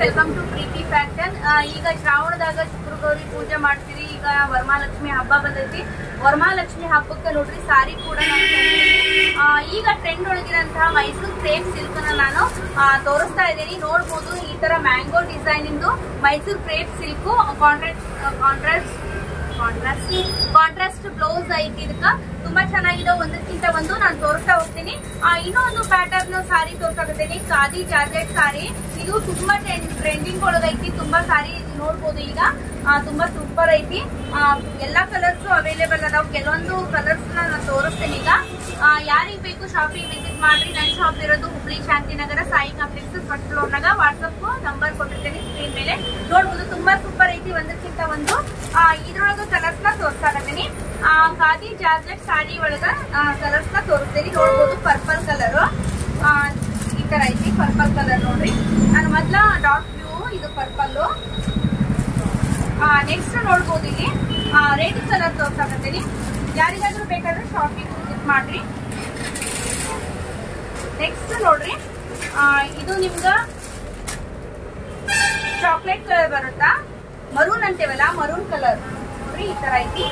Welcome to Preethi fashion. ಈಗ ಶ್ರಾವಣದಾಗ ಶುಕ್ರಗೌರಿ ಪೂಜೆ ಮಾಡ್ತೀರಿ. ಈಗ ವರಮಹಾಲಕ್ಷ್ಮಿ ಹಬ್ಬ ಬಂದೈತಿ. ವರಮಹಾಲಕ್ಷ್ಮಿ ಹಬ್ಬಕ್ಕೆ ನೋಡ್ರಿ ಸಾರಿ ಕೂಡ ನಾನು ಈಗ ಟ್ರೆಂಡ್ ಒಳಗಿರಂತಹ ಮೈಸೂರು ಕ್ರೇಪ್ ಸಿಲ್ಕ್ ನಾನು ತೋರಿಸ್ತಾ ಇದ್ದೀನಿ. ನೋಡ್ಬೋದು ಈ ತರ ಮ್ಯಾಂಗೋ ಡಿಸೈನ್ ಇಂದು Mysuru crepe silk contrast blouse ಐತಿ. ಇದಕ್ಕ ತುಂಬಾ ಚೆನ್ನಾಗಿದೆ. ಒಂದಕ್ಕಿಂತ ಒಂದು ನಾನು ತೋರಿಸ್ತಾ ಹೋಗ್ತೀನಿ. ಇನ್ನೊಂದು ಪ್ಯಾಟರ್ನ್ ಸಾರಿ ತೋರ್ಸಾಕತ್ತೀನಿ. ಖಾದಿ ಜಾರ್ಜೆಟ್ ಸಾರಿ. ಇದು ತುಂಬಾ ಟ್ರೆಂಡಿಂಗ್ ಒಳಗೈತಿ. ತುಂಬಾ ಸಾರಿ ನೋಡ್ಬೋದು. ಈಗ ತುಂಬಾ ಸೂಪರ್ ಐತಿ. ಎಲ್ಲಾ ಕಲರ್ಸ್ ಅವೈಲೇಬಲ್ ಅದಾವ. ಕೆಲವೊಂದು ಕಲರ್ಸ್ ನಾನು ತೋರಿಸ್ತೀನಿ. ಈಗ ಯಾರಿಗ್ ಬೇಕು ಶಾಪಿಂಗ್ ವಿಸಿಟ್ ಮಾಡ್ರಿ. ನನ್ನ ಶಾಪ್ ಇರೋದು Hubli Shantinagar Sai complex first floor ನಾಗ. ವಾಟ್ಸಪ್ ನಂಬರ್ ಕೊಟ್ಟಿರ್ತೇನೆ ಸ್ಕ್ರೀನ್ ಮೇಲೆ. ನೋಡ್ಬೋದು ತುಂಬಾ ಸೂಪರ್ ಐತಿ. ಒಂದಕ್ಕಿಂತ ಒಂದು ಇದ್ರೊಳಗ ಕಲರ್ಸ್ ನ ತೋರ್ಸಾಕತ್ತೀನಿ. ಖಾದಿ ಜಾರ್ಜೆಟ್ ಸಾರಿ ಒಳಗ ಕಲರ್ಸ್ ನ ತೋರಿಸ್ತೀನಿ. ನೋಡ್ಬೋದು ಪರ್ಪಲ್ ಕಲರ್ ಈ ತರ ಐತಿ. ಪರ್ಪಲ್ ಕಲರ್ ನೋಡ್ರಿ. ನಾನು ಮೊದ್ಲ ಡಾರ್ಕ್ ಬ್ಲೂ, ಇದು ಪರ್ಪಲ್. ನೆಕ್ಸ್ಟ್ ನೋಡ್ಬೋದು ಇಲ್ಲಿ ರೆಡ್ ಕಲರ್ ತೋರ್ಸಾಕತ್ತೀನಿ. ಯಾರಿಗಾದ್ರೂ ಬೇಕಾದ್ರೆ ಶಾಪಿಂಗ್ ವಿಸಿಟ್ ಮಾಡ್ರಿ. ನೆಕ್ಸ್ಟ್ ನೋಡ್ರಿ ಇದು ನಿಮ್ಗ ಚಾಕ್ಲೇಟ್ ಕಲರ್ ಬರುತ್ತಾ, ಮರೂನ್ ಅಂತೇವಲ್ಲ ಮರೂನ್ ಕಲರ್ ನೋಡ್ರಿ. ಈ ತರ ಐತಿ.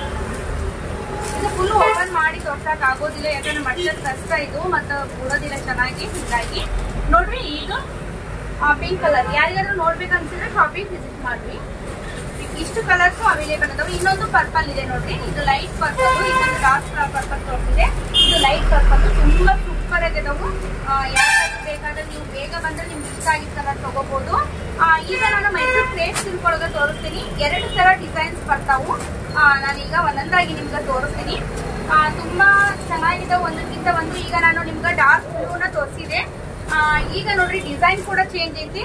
ಇದು ಫುಲ್ ಓಪನ್ ಮಾಡಿ ತೋರ್ಸಕ್ ಆಗೋದಿಲ್ಲ, ಯಾಕಂದ್ರೆ ಮಟ್ಟದ ಕಷ್ಟ ಇದು ಮತ್ತೆ ಉಳೋದಿಲ್ಲ ಚೆನ್ನಾಗಿ. ಹೀಗಾಗಿ ನೋಡ್ರಿ ಈಗ ಪಿಂಕ್ ಕಲರ್. ಯಾರಿಗಾದ್ರೂ ನೋಡ್ಬೇಕನ್ಸಿದ್ರೆ ಶಾಪಿಂಗ್ ವಿಸಿಟ್ ಮಾಡ್ರಿ. ಇಷ್ಟು ಕಲರ್ಸ್ ಅವೈಲೇಬಲ್ ಅದಾವ. ಇನ್ನೊಂದು ಪರ್ಪಲ್ ಇದೆ ನೋಡ್ರಿ. ಇದು ಲೈಟ್ ಪರ್ಪಲ್, ಇನ್ನೊಂದು ಡಾರ್ಕ್ ಪರ್ಪಲ್ ತೋರಿಸಿದೆ. ಇದು ಲೈಟ್ ಪರ್ಪಲ್. ತುಂಬಾ ಸೂಪರ್ ಆಗಿದಾವು. ಯಾರಾದ್ರೂ ಬೇಕಾದ್ರೆ ನೀವು ಬೇಗ ಬಂದ್ರೆ ನಿಮ್ಗೆ ಇಷ್ಟ ಆಗಿದ್ದ ಕಲರ್ ತಗೋಬಹುದು. ಈಗ ನಾನು ಮೈಸೂರು ಕ್ರೇಪ್ ಸಿಲ್ಕ್ ಒಳಗ ತೋರಿಸ್ತೀನಿ. 2 ತರ ಡಿಸೈನ್ಸ್ ಬರ್ತಾವು. ನಾನೀಗ ಒಂದೊಂದಾಗಿ ನಿಮ್ಗೆ ತೋರಿಸ್ತೀನಿ. ತುಂಬಾ ಚೆನ್ನಾಗಿದ್ದಾವೆ. ಒಂದಕ್ಕಿಂತ ಒಂದು. ಈಗ ನಾನು ನಿಮ್ಗೆ ಡಾರ್ಕ್ ಬ್ಲೂನ ತೋರಿಸಿದೆ. ಈಗ ನೋಡ್ರಿ ಡಿಸೈನ್ ಕೂಡ ಚೇಂಜ್ ಐತಿ.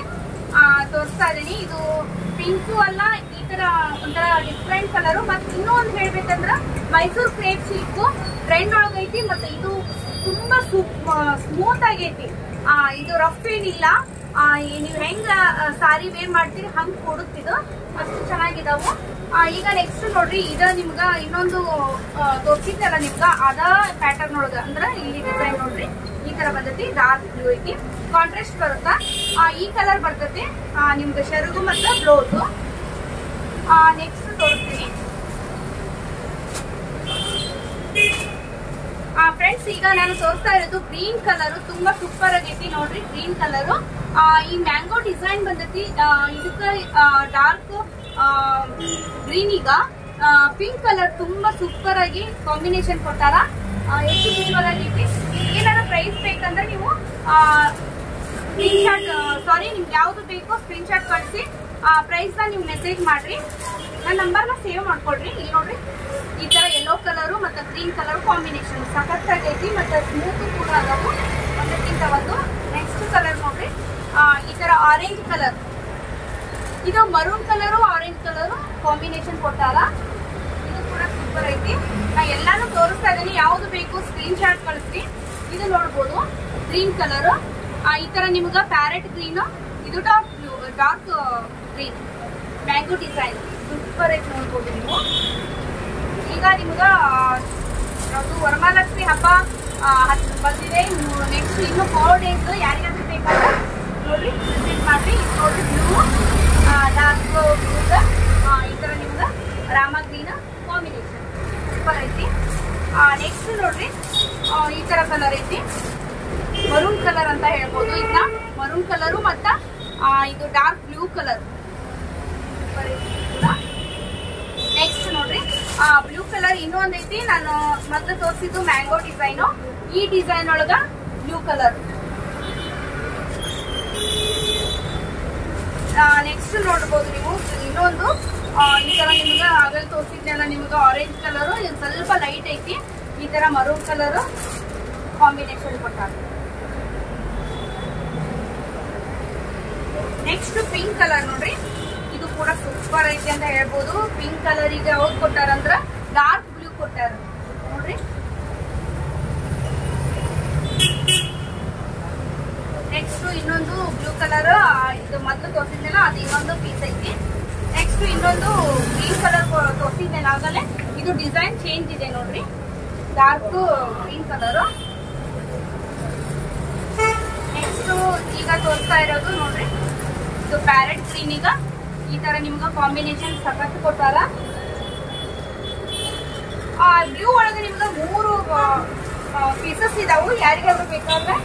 ತೋರಿಸ್ತಾ ಇದೀನಿ. ಇದು ಪಿಂಕು ಅಲ್ಲ, ಈ ತರ ಒಂಥರ ಡಿಫ್ರೆಂಟ್ ಕಲರು. ಮತ್ತೆ ಇನ್ನೂ ಒಂದು ಹೇಳ್ಬೇಕಂದ್ರ ಮೈಸೂರು ಕ್ರೇಪ್ ಸಿಲ್ಕ್ ಟ್ರೆಂಡ್ ಒಳಗೈತಿ. ಮತ್ತೆ ಇದು ತುಂಬಾ ಸ್ಮೂತ್ ಆಗೈತಿ. ಇದು ರಫ್ ಏನಿಲ್ಲ. ನೀವು ಹೆಂಗ ಸಾರಿ ವೇರ್ ಮಾಡ್ತೀರಿ ಹಂಗ್ ಕೊಡುತ್ತಿದ್ದು. ಅಷ್ಟು ಚೆನ್ನಾಗಿದಾವು. ಈಗ ನೆಕ್ಸ್ಟ್ ನೋಡ್ರಿ ಇದ ನಿಮ್ಗ ಇನ್ನೊಂದು ತೋರಿಸಿದ್ದಲ್ಲ ನಿಮ್ಗ ಅದ ಪ್ಯಾಟರ್ನ್ ಒಳಗ ಅಂದ್ರ ಇಲ್ಲಿ ಡಿಸೈನ್ ನೋಡ್ರಿ ಈ ತರ ಬರ್ತೈತಿ. ಡಾರ್ಕ್ ಬ್ಲೂ ಐತಿ. ಕಾಂಟ್ರಾಸ್ಟ್ ಬರುತ್ತಾ ಈ ಕಲರ್ ಬರ್ತೈತಿ ನಿಮ್ಗೆ ಶರ್ಗು ಮತ್ತೆ ಬ್ಲೌಸ್. ನೆಕ್ಸ್ಟ್ ತೋರಿಸ್ತೀನಿ ಫ್ರೆಂಡ್ಸ್. ಈಗ ನಾನು ತೋರಿಸ್ತಾ ಇರೋದು ಗ್ರೀನ್ ಕಲರ್. ತುಂಬಾ ಸೂಪರ್ ಆಗೈತಿ ನೋಡ್ರಿ. ಗ್ರೀನ್ ಕಲರ್ ಈ ಮ್ಯಾಂಗೋ ಡಿಸೈನ್ ಬಂದೈತಿ. ಇದಕ್ಕ ಡಾರ್ಕ್ ಗ್ರೀನ್ ಈಗ ಪಿಂಕ್ ಕಲರ್ ತುಂಬಾ ಸೂಪರ್ ಆಗಿ ಕಾಂಬಿನೇಷನ್ ಕೊಟ್ಟಾರ. ಎಷ್ಟು ಸೂಪರ್ ಆಗೈತಿ. ಏನಾರ ಪ್ರೈಸ್ ಬೇಕಂದ್ರೆ ನೀವು ಸ್ಕ್ರೀನ್ ಶಾಟ್ ನಿಮ್ಗೆ ಯಾವ್ದು ಬೇಕೋ ಸ್ಕ್ರೀನ್ ಶಾಟ್ ಕಳಿಸಿ ಪ್ರೈಸ್ ನ ನೀವು ಮೆಸೇಜ್ ಮಾಡ್ರಿ. ನನ್ನ ನಂಬರ್ನ ಸೇವ್ ಮಾಡ್ಕೊಳ್ರಿ. ಇಲ್ಲಿ ನೋಡ್ರಿ ಈ ತರ ಯೆಲ್ಲೋ ಕಲರು ಮತ್ತೆ ಗ್ರೀನ್ ಕಲರ್ ಕಾಂಬಿನೇಷನ್ ಸಖತ್ತಾಗೈತಿ. ಮತ್ತೆ ಸ್ಮೂತ್ ಕೂಡ ಅದಾವು ಒಂದಕ್ಕಿಂತ ಒಂದು. ನೆಕ್ಸ್ಟ್ ಕಲರ್ ನೋಡ್ರಿ ಈ ತರ ಆರೆಂಜ್ ಕಲರ್. ಇದು maroon colour orange colour combination ಕೊಟ್ಟಾರ. ಇದು ಕೂಡ ಸೂಪರ್ ಐತಿ. ನಾ ಎಲ್ಲಾನು ತೋರಿಸ್ತಾ ಇದೀನಿ. ಯಾವ್ದು ಬೇಕು ಸ್ಕ್ರೀನ್ ಶಾಟ್ ಕಳಿಸ್ರಿ. ಇದು ನೋಡ್ಬೋದು ಗ್ರೀನ್ ಕಲರ್. ಈ ತರ ನಿಮ್ಗ ಪ್ಯಾರೆಟ್ ಗ್ರೀನ್. ಇದು dark green mango design super ಐತಿ. ನೋಡ್ಬೋದು ನೀವು. ಈಗ ನಿಮ್ಗ ವರಮಹಾಲಕ್ಷ್ಮಿ ಹಬ್ಬ ಬಂದಿದೆ. ನೆಕ್ಸ್ಟ್ ಇನ್ನು 4 ಡೇಸ್. ಯಾರಿಗಾದ್ರೂ ಬೇಕಾದ್ರೆ ನೋಡ್ರಿ ವಿಸಿಟ್ ಮಾಡ್ರಿ. ನೋಡ್ರಿ ಬ್ಲೂ ಡಾರ್ಕ್ ಬ್ಲೂ ಈ ತರ ನಿಮ್ಗ ರಾಮ ಗ್ರೀನ್ ಕಾಂಬಿನೇಷನ್ ಸೂಪರ್ ಐತಿ. ನೆಕ್ಸ್ಟ್ ನೋಡ್ರಿ ಈ ತರ ಕಲರ್ ಐತಿ. ಮರೂನ್ ಕಲರ್ ಅಂತ ಹೇಳ್ಬೋದು. ಇದನ್ನ ಮರೂನ್ ಕಲರು ಮತ್ತ ಇದು ಡಾರ್ಕ್ ಬ್ಲೂ ಕಲರ್ ಸೂಪರ್ ಐತಿ. ನೆಕ್ಸ್ಟ್ ನೋಡ್ರಿ ಬ್ಲೂ ಕಲರ್ ಇನ್ನೊಂದ್ ಐತಿ. ನಾನು ಮತ್ತೆ ತೋರಿಸಿದ್ದು ಮ್ಯಾಂಗೋ ಡಿಸೈನ್. ಈ ಡಿಸೈನ್ ಒಳಗ ಬ್ಲೂ ಕಲರ್. ನೆಕ್ಸ್ಟ್ ನೋಡ್ಬೋದು ನೀವು ಇನ್ನೊಂದು ಈ ತರ ನಿಮ್ಗ ಆಗಲ್ ತೋರಿಸಿದ್ನಲ್ಲ ನಿಮ್ಗ ಆರೆಂಜ್ ಕಲರ್. ಇದು ಸ್ವಲ್ಪ ಲೈಟ್ ಐತಿ. ಈ ತರ ಮರೂನ್ ಕಲರ್ ಕಾಂಬಿನೇಷನ್ ಕೊಟ್ಟಾರ. ನೆಕ್ಸ್ಟ್ ಪಿಂಕ್ ಕಲರ್ ನೋಡ್ರಿ. ಇದು ಕೂಡ ಸೂಪರ್ ಐತಿ ಅಂತ ಹೇಳ್ಬೋದು. ಪಿಂಕ್ ಕಲರ್ ಈಗ ಯಾವ್ದು ಕೊಟ್ಟಾರಂದ್ರ ಡಾರ್ಕ್ ಬ್ಲೂ ಕೊಟ್ಟಾರ ನೋಡ್ರಿ. ನೆಕ್ಸ್ಟ್ ಇನ್ನೊಂದು ಬ್ಲೂ ಕಲರ್. ಇದು ಮೊದಲು ತೋರಿಸಿದ್ನಲ್ಲ ಅದು ಇನ್ನೊಂದು ಪೀಸ್ ಐತಿ. ನೆಕ್ಸ್ಟ್ ಇನ್ನೊಂದು ಗ್ರೀನ್ ಕಲರ್ ತೋರಿಸಿದ್ನಲ್ಲ ಆಗಲೇ. ಇದು ಡಿಸೈನ್ ಚೇಂಜ್ ಇದೆ ನೋಡ್ರಿ. Dark green colour. ನೆಕ್ಸ್ಟ್ ಈಗ ತೋರಿಸ್ತಾ ಇರೋದು ನೋಡ್ರಿ ಇದು ಪ್ಯಾರೆಟ್ ಗ್ರೀನಿಗ ಈ ತರ ನಿಮ್ಗೆ ಕಾಂಬಿನೇಷನ್ ಸಖತ್ ಕೊಟ್ಟಾರ. ಬ್ಲೂ ಒಳಗೆ ನಿಮ್ಗೆ 3 ಪೀಸಸ್ ಇದಾವು. ಯಾರಿಗಾದ್ರೂ ಬೇಕಾದ್ರೆ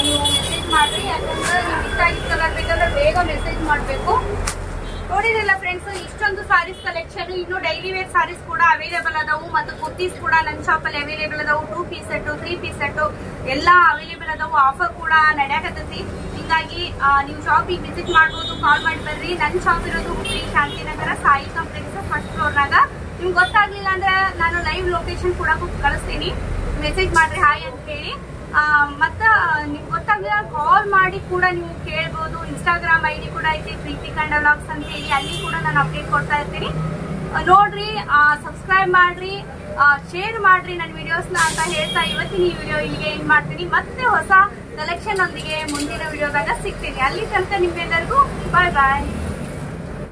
ನೀವು ಮೆಸೇಜ್ ಮಾಡ್ರಿ, ಯಾಕಂದ್ರೆ ನೀವು ಇಷ್ಟ ಆಗಿದ್ದ ಕಲರ್ ಬೇಕಂದ್ರೆ ಬೇಗ ಮೆಸೇಜ್ ಮಾಡಬೇಕು. ನೋಡಿರಲ್ಲ ಫ್ರೆಂಡ್ಸ್, ಇಷ್ಟೊಂದು ಸಾರೀಸ್ ಕಲೆಕ್ಷನ್. ಇನ್ನು ಡೈಲಿ ವೇರ್ ಸಾರೀಸ್ ಕೂಡ ಅವೈಲೇಬಲ್ ಅದಾವು ಮತ್ತು ಕುರ್ತೀಸ್ ಕೂಡ ನನ್ನ ಶಾಪಲ್ಲಿ ಅವೈಲೇಬಲ್ ಅದಾವು. 2 ಪೀಸ್ ಸೆಟ್ 3 ಪೀಸ್ ಸೆಟ್ ಎಲ್ಲ ಅವೈಲೇಬಲ್ ಅದಾವು. ಆಫರ್ ಕೂಡ ನಡೆಯಕತ್ತೈತಿ. ಹಿಂಗಾಗಿ ನೀವು ಶಾಪಿಗೆ ವಿಸಿಟ್ ಮಾಡ್ಬೋದು, ಕಾಲ್ ಮಾಡಿ ಬರ್ರಿ. ನನ್ನ ಶಾಪ್ ಇರೋದು ಹುಬ್ಳಿ ಶಾಂತಿನಗರ ಸಾಯಿ ಕಾಂಪ್ಲೆಕ್ಸ್ ಫಸ್ಟ್ ಫ್ಲೋರ್ನಾಗ. ನಿಮ್ಗೆ ಗೊತ್ತಾಗ್ಲಿಲ್ಲ ಅಂದ್ರೆ ನಾನು ಲೈವ್ ಲೊಕೇಶನ್ ಕೂಡ ಕಳಿಸ್ತೀನಿ, ಮೆಸೇಜ್ ಮಾಡ್ರಿ ಹಾಯ್ ಅಂತ ಹೇಳಿ. ಮತ್ತ ನಿಮ್ಗೆ ಗೊತ್ತಾಗ್ಲಿಲ್ಲ ಕಾಲ್ ಮಾಡಿ ಕೂಡ ನೀವು ಕೇಳ್ಬೋದು. ಇನ್ಸ್ಟಾಗ್ರಾಮ್ ID ಕೂಡ ಐತಿ ಪ್ರೀತಿ ಕಂಡ ವ್ಲಾಗ್ಸ್ ಅಂತ ಹೇಳಿ, ಅಲ್ಲಿ ಕೂಡ ನಾನು ಅಪ್ಡೇಟ್ ಕೊಡ್ತಾ ಇರ್ತೀನಿ. ನೋಡ್ರಿ, ಸಬ್ಸ್ಕ್ರೈಬ್ ಮಾಡ್ರಿ, ಶೇರ್ ಮಾಡ್ರಿ ನನ್ನ ವಿಡಿಯೋಸ್ನ ಅಂತ ಹೇಳ್ತಾ ಇವತ್ತಿನ ಈ ವಿಡಿಯೋ ಇಲ್ಲಿಗೆ ಎಂಡ್ ಮಾಡ್ತೀನಿ. ಮತ್ತೆ ಹೊಸ ಕಲೆಕ್ಷನ್ ಒಂದಿಗೆ ಮುಂದಿನ ವಿಡಿಯೋದಾಗ ಸಿಗ್ತೀನಿ. ಅಲ್ಲಿ ತನಕ ನಿಮ್ಗೆಲ್ಲರಿಗೂ ಬಾಯ್ ಬಾಯ್.